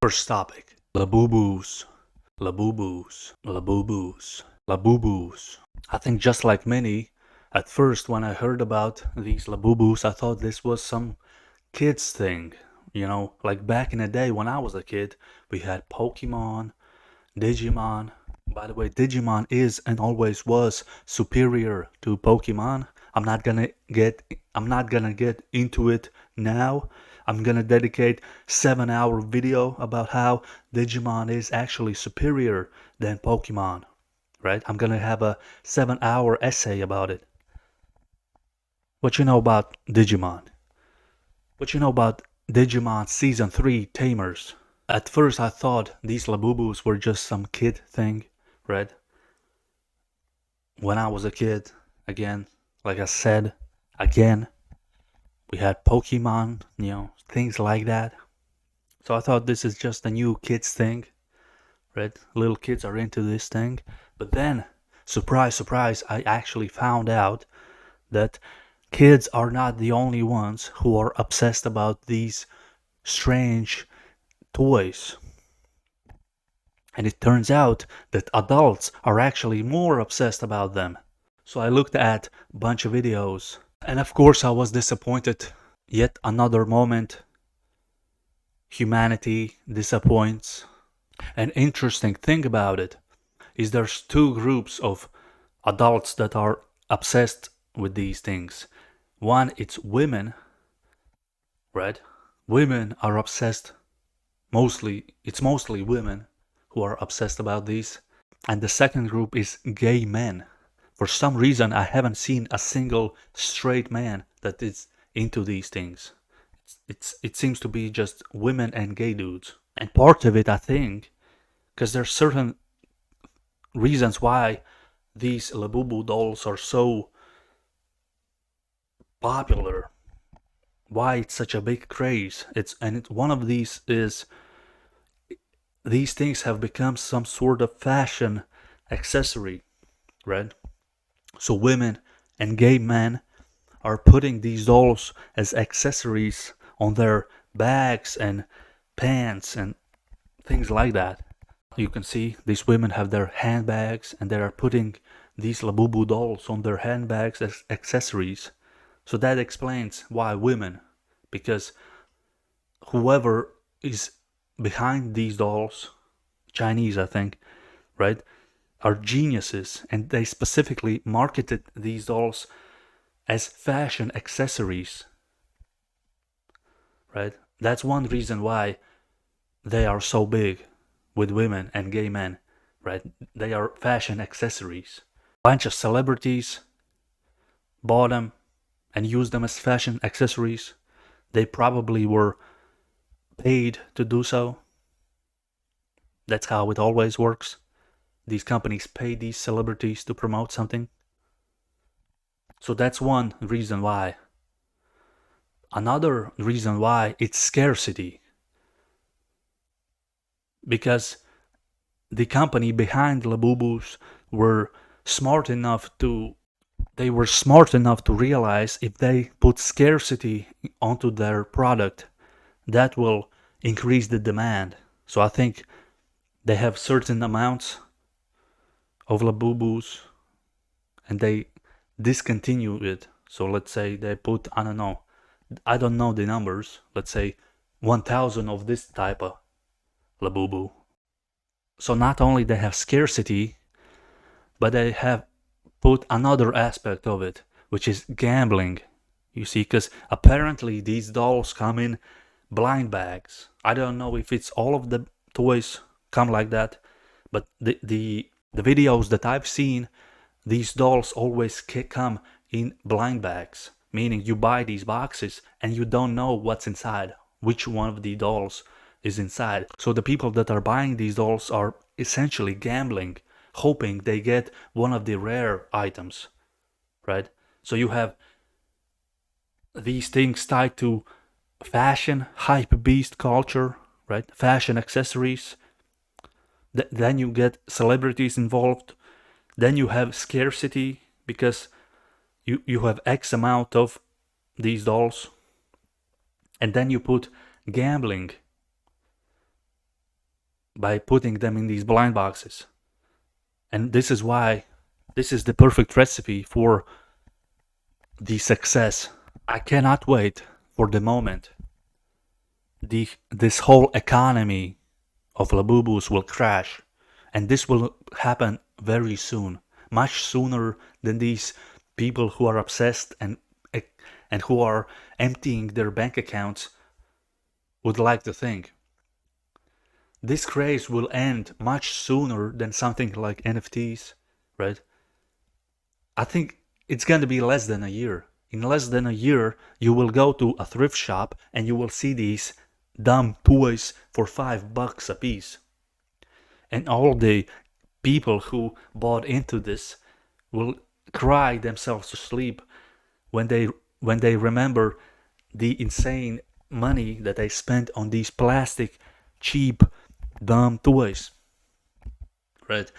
First topic. Labubus. Labubus. Labubus. Labubus. I think just like many, at first when I heard about these Labubus, I thought this was some kids thing. Like back in the day when I was a kid, we had Pokemon, Digimon. By the way, Digimon is and always was superior to Pokemon. I'm not gonna get into it now. I'm gonna dedicate 7-hour video about how Digimon is actually superior than Pokemon, right? I'm gonna have a 7-hour essay about it. What you know about Digimon? What you know about Digimon Season 3 Tamers? At first I thought these Labubus were just some kid thing, right? When I was a kid, again, like I said, again, we had Pokemon, things like that. So I thought this is just a new kids thing, right? Little kids are into this thing. But then, surprise, surprise, I actually found out that kids are not the only ones who are obsessed about these strange toys. And it turns out that adults are actually more obsessed about them. So I looked at a bunch of videos, and of course I was disappointed. Yet another moment. Humanity disappoints. An interesting thing about it is there's two groups of adults that are obsessed with these things. One, it's women, right? Women are obsessed. It's mostly women who are obsessed about these. And the second group is gay men. For some reason, I haven't seen a single straight man that is into these things. It seems to be just women and gay dudes. And part of it, I think, because there's certain reasons why these Labubu dolls are so popular, why it's such a big craze. One of these is these things have become some sort of fashion accessory, right? So women and gay men are putting these dolls as accessories on their bags and pants and things like that. You can see these women have their handbags and they are putting these Labubu dolls on their handbags as accessories. So that explains why women, because whoever is behind these dolls, Chinese I think, right, are geniuses, and they specifically marketed these dolls as fashion accessories, right? That's one reason why they are so big with women and gay men, right? They are fashion accessories. A bunch of celebrities bought them and used them as fashion accessories. They probably were paid to do so. That's how it always works. These companies pay these celebrities to promote something. So that's one reason why. Another reason why, it's scarcity. Because the company behind Labubus were smart enough to realize if they put scarcity onto their product, that will increase the demand. So I think they have certain amounts of Labubus and they discontinue it. So let's say they put, I don't know the numbers, let's say 1,000 of this type of Labubu. So not only they have scarcity, but they have put another aspect of it, which is gambling. You see, because apparently these dolls come in blind bags. I don't know if it's all of the toys come like that, but the videos that I've seen, these dolls always come in blind bags, meaning you buy these boxes and you don't know what's inside, which one of the dolls is inside. So the people that are buying these dolls are essentially gambling, hoping they get one of the rare items, right? So you have these things tied to fashion, hype beast culture, right? Fashion accessories. Then you get celebrities involved. Then you have scarcity because you have X amount of these dolls. And then you put gambling. by putting them in these blind boxes. And this is why this is the perfect recipe for the success. I cannot wait for the moment this whole economy of Labubus will crash, and this will happen very soon, much sooner than these people who are obsessed and who are emptying their bank accounts would like to think. This craze will end much sooner than something like NFTs, right? I think it's going to be less than a year. In less than a year, you will go to a thrift shop and you will see these dumb toys for $5 a piece. And all the people who bought into this will cry themselves to sleep when they remember the insane money that they spent on these plastic, cheap, dumb toys. Right?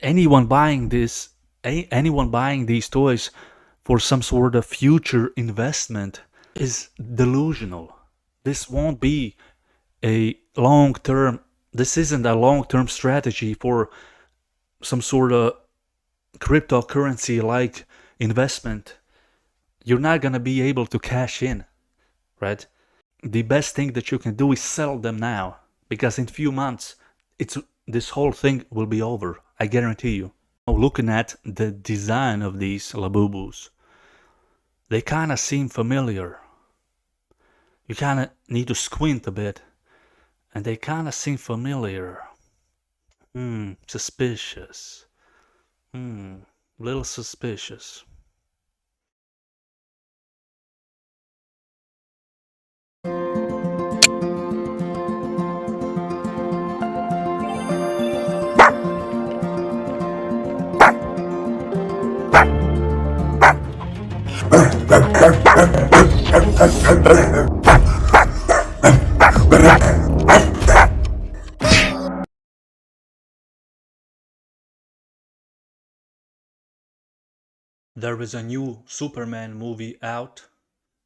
Anyone buying these toys for some sort of future investment is delusional. This won't be a long-term, this isn't a long-term strategy for some sort of cryptocurrency-like investment. You're not gonna be able to cash in, right? The best thing that you can do is sell them now, because in few months, this whole thing will be over. I guarantee you. Looking at the design of these Labubus, they kind of seem familiar. You kind of need to squint a bit, and they kind of seem familiar. Suspicious. Little suspicious. There is a new Superman movie out.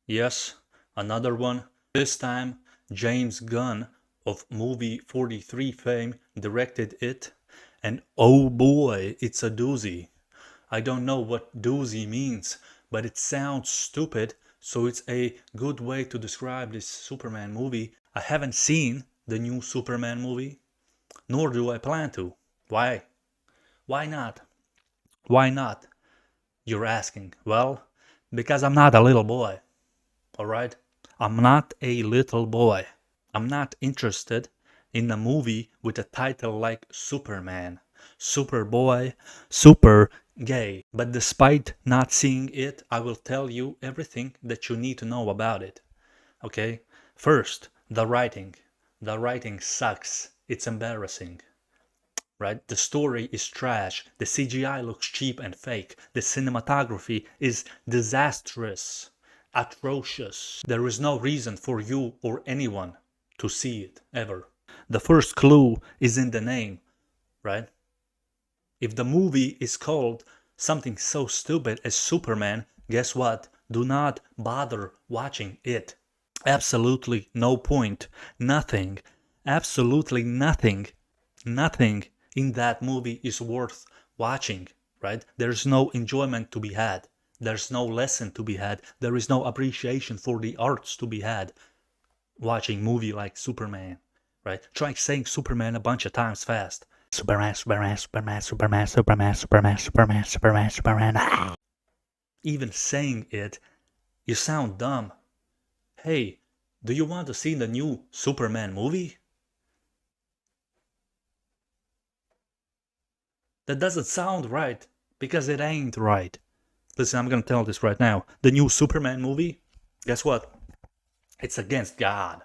Yes, another one. This time, James Gunn of Movie 43 fame directed it. And oh boy, it's a doozy. I don't know what doozy means, but it sounds stupid, so it's a good way to describe this Superman movie. I haven't seen the new Superman movie, nor do I plan to. Why? Why not? Why not? You're asking. Well, because I'm not a little boy. Alright? I'm not a little boy. I'm not interested in a movie with a title like Superman, Superboy, Super Gay. But despite not seeing it, I will tell you everything that you need to know about it. Okay? First, the writing. The writing sucks. It's embarrassing. Right? The story is trash. The CGI looks cheap and fake. The cinematography is disastrous, atrocious. There is no reason for you or anyone to see it, ever. The first clue is in the name, right? If the movie is called something so stupid as Superman, guess what? Do not bother watching it. Absolutely no point. Nothing. Absolutely nothing. Nothing in that movie is worth watching, right? There's no enjoyment to be had. There's no lesson to be had. There is no appreciation for the arts to be had watching movie like Superman, right? Try saying Superman a bunch of times fast. Superman, Superman, Superman, Superman, Superman, Superman, Superman, Superman, Superman. Even saying it, you sound dumb. Hey, do you want to see the new Superman movie? That doesn't sound right, because it ain't right. Listen, I'm gonna tell this right now. The new Superman movie, guess what? It's against God.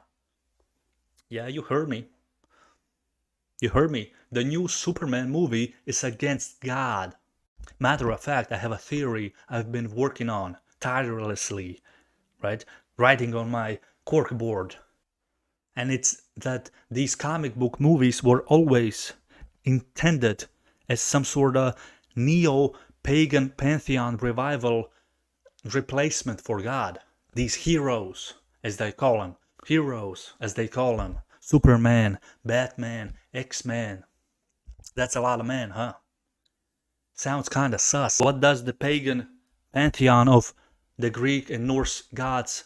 Yeah, you heard me. You heard me. The new Superman movie is against God. Matter of fact, I have a theory I've been working on tirelessly, right? Writing on my corkboard. And it's that these comic book movies were always intended as some sort of neo-pagan pantheon revival replacement for God. These heroes, as they call them, Superman, Batman, X-Men. That's a lot of men, huh? Sounds kinda sus. What does the pagan pantheon of the Greek and Norse gods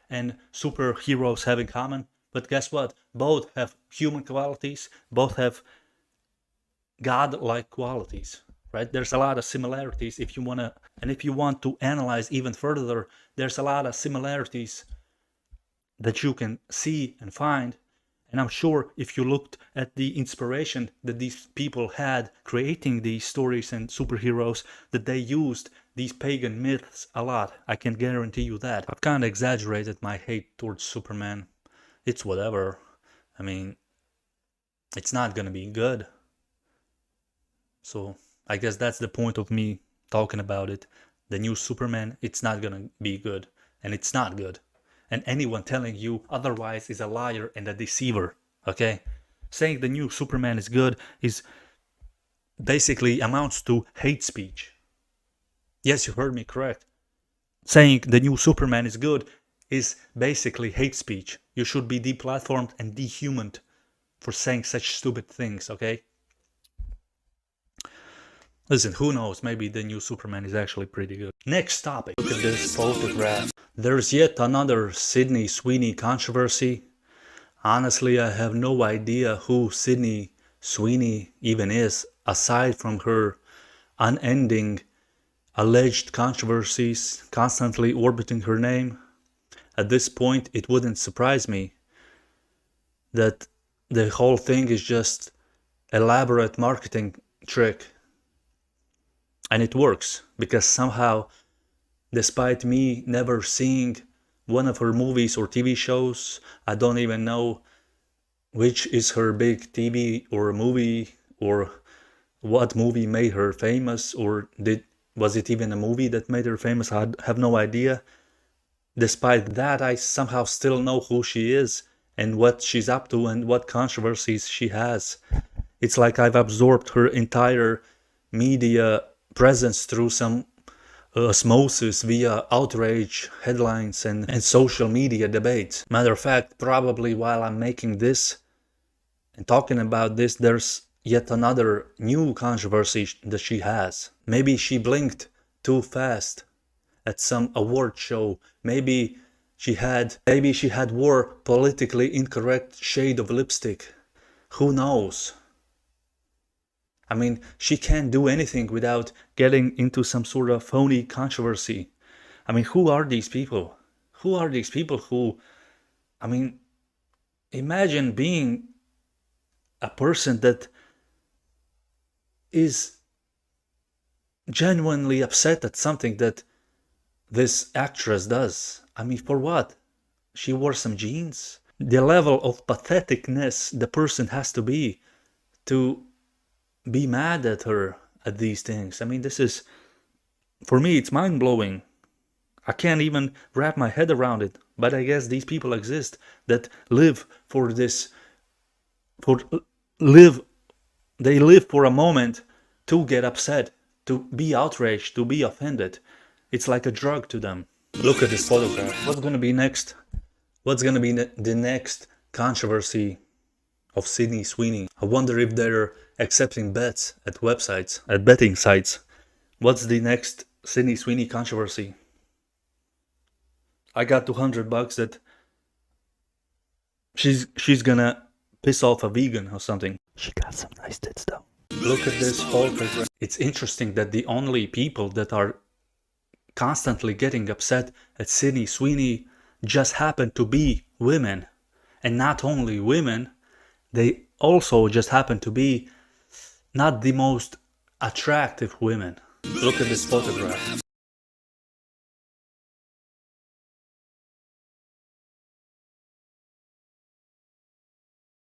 and superheroes have in common? But guess what? Both have human qualities, both have god-like qualities, right? There's a lot of similarities if you want to analyze even further, there's a lot of similarities that you can see and find. And I'm sure if you looked at the inspiration that these people had creating these stories and superheroes, that they used these pagan myths a lot. I can guarantee you that. I've kind of exaggerated my hate towards Superman. It's whatever. I mean, it's not gonna be good. So I guess that's the point of me talking about it. The new Superman, it's not gonna be good. And it's not good. And anyone telling you otherwise is a liar and a deceiver, okay? Saying the new Superman is good is basically amounts to hate speech. Yes, you heard me correct. Saying the new Superman is good is basically hate speech. You should be deplatformed and dehumaned for saying such stupid things, okay? Listen, who knows, maybe the new Superman is actually pretty good. Next topic, look at this photograph. There's yet another Sydney Sweeney controversy. Honestly, I have no idea who Sydney Sweeney even is, aside from her unending alleged controversies constantly orbiting her name. At this point, it wouldn't surprise me that the whole thing is just elaborate marketing trick. And it works, because somehow, despite me never seeing one of her movies or TV shows, I don't even know which is her big TV or movie, or what movie made her famous, or was it even a movie that made her famous? I have no idea. Despite that, I somehow still know who she is and what she's up to and what controversies she has. It's like I've absorbed her entire media presence through some osmosis via outrage, headlines, and social media debates. Matter of fact, probably while I'm making this and talking about this, there's yet another new controversy that she has. Maybe she blinked too fast at some award show. Maybe she had wore politically incorrect shade of lipstick. Who knows? I mean, she can't do anything without getting into some sort of phony controversy. I mean, who are these people? Who are these people who, I mean, imagine being a person that is genuinely upset at something that this actress does. I mean, for what? She wore some jeans? The level of patheticness the person has to be mad at her at these things. I mean, this is, for me, it's mind-blowing. I can't even wrap my head around it. But I guess these people exist that live for this, they live for a moment to get upset, to be outraged, to be offended. It's like a drug to them. Look at this photograph. What's gonna be next? What's gonna be the next controversy of Sydney Sweeney? I wonder if they're accepting bets at websites, at betting sites. What's the next Sydney Sweeney controversy? I got $200 that she's gonna piss off a vegan or something. She got some nice tits though. Look at this photograph. It's interesting that the only people that are constantly getting upset at Sydney Sweeney just happen to be women. And not only women, they also just happen to be not the most attractive women. Look at this photograph.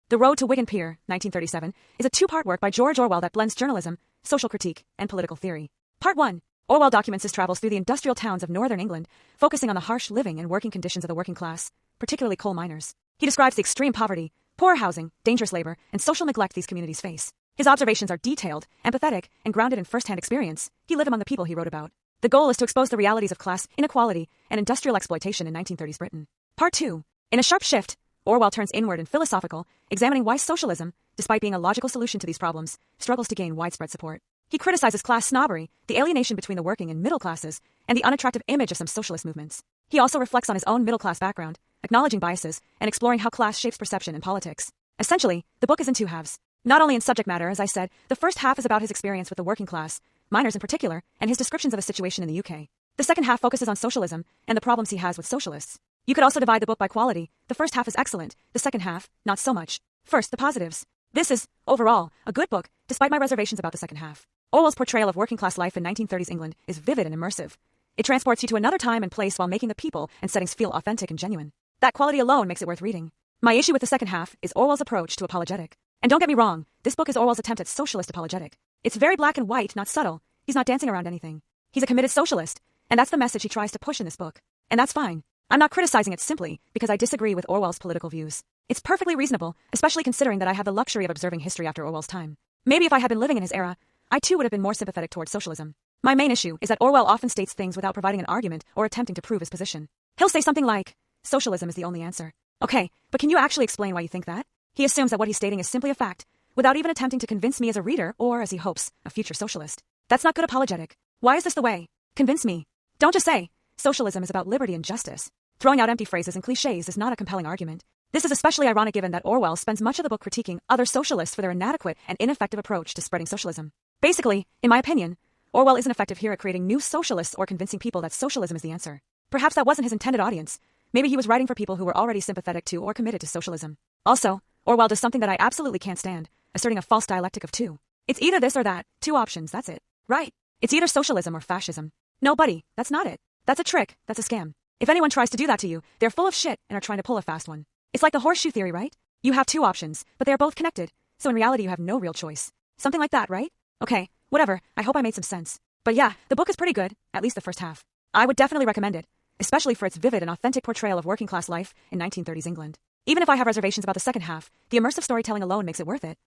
The Road to Wigan Pier, 1937, is a two-part work by George Orwell that blends journalism, social critique, and political theory. Part 1. Orwell documents his travels through the industrial towns of northern England, focusing on the harsh living and working conditions of the working class, particularly coal miners. He describes the extreme poverty, poor housing, dangerous labor, and social neglect these communities face. His observations are detailed, empathetic, and grounded in first-hand experience. He lived among the people he wrote about. The goal is to expose the realities of class inequality and industrial exploitation in 1930s Britain. Part 2. In a sharp shift, Orwell turns inward and philosophical, examining why socialism, despite being a logical solution to these problems, struggles to gain widespread support. He criticizes class snobbery, the alienation between the working and middle classes, and the unattractive image of some socialist movements. He also reflects on his own middle-class background, acknowledging biases, and exploring how class shapes perception in politics. Essentially, the book is in two halves. Not only in subject matter, as I said, the first half is about his experience with the working class, miners in particular, and his descriptions of a situation in the UK. The second half focuses on socialism and the problems he has with socialists. You could also divide the book by quality. The first half is excellent, the second half, not so much. First, the positives. This is, overall, a good book, despite my reservations about the second half. Orwell's portrayal of working-class life in 1930s England is vivid and immersive. It transports you to another time and place while making the people and settings feel authentic and genuine. That quality alone makes it worth reading. My issue with the second half is Orwell's approach to apologetic. And don't get me wrong, this book is Orwell's attempt at socialist apologetic. It's very black and white, not subtle. He's not dancing around anything. He's a committed socialist, and that's the message he tries to push in this book. And that's fine. I'm not criticizing it simply because I disagree with Orwell's political views. It's perfectly reasonable, especially considering that I have the luxury of observing history after Orwell's time. Maybe if I had been living in his era, I too would have been more sympathetic towards socialism. My main issue is that Orwell often states things without providing an argument or attempting to prove his position. He'll say something like, socialism is the only answer. Okay, but can you actually explain why you think that? He assumes that what he's stating is simply a fact, without even attempting to convince me as a reader or, as he hopes, a future socialist. That's not good apologetic. Why is this the way? Convince me. Don't just say, socialism is about liberty and justice. Throwing out empty phrases and cliches is not a compelling argument. This is especially ironic given that Orwell spends much of the book critiquing other socialists for their inadequate and ineffective approach to spreading socialism. Basically, in my opinion, Orwell isn't effective here at creating new socialists or convincing people that socialism is the answer. Perhaps that wasn't his intended audience. Maybe he was writing for people who were already sympathetic to or committed to socialism. Also, Orwell does something that I absolutely can't stand, asserting a false dialectic of two. It's either this or that, two options, that's it. Right. It's either socialism or fascism. No, buddy, that's not it. That's a trick, that's a scam. If anyone tries to do that to you, they're full of shit and are trying to pull a fast one. It's like the horseshoe theory, right? You have two options, but they are both connected, so in reality you have no real choice. Something like that, right? Okay, whatever, I hope I made some sense. But yeah, the book is pretty good, at least the first half. I would definitely recommend it, especially for its vivid and authentic portrayal of working class life in 1930s England. Even if I have reservations about the second half, the immersive storytelling alone makes it worth it.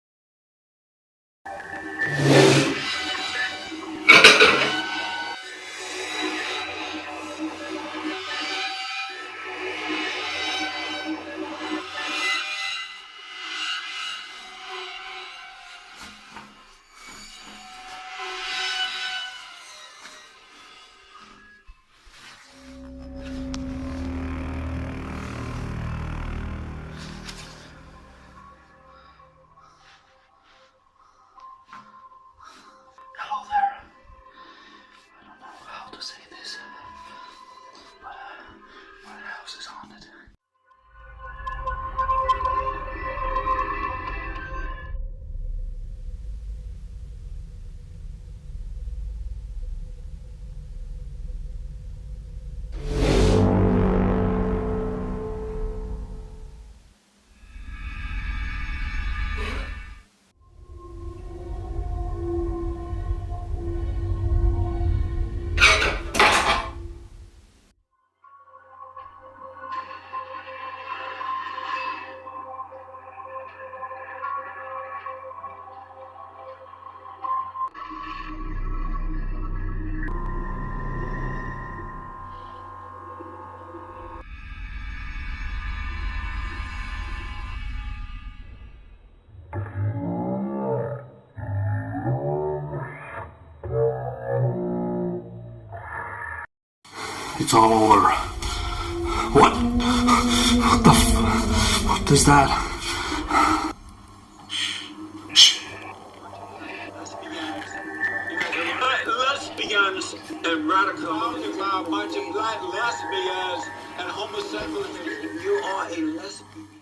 Hello there. I don't know how to say this, but my house is haunted. It's all over. What? What is that? Lesbians and radical bunch of black lesbians and homosexuals. You are a lesbian.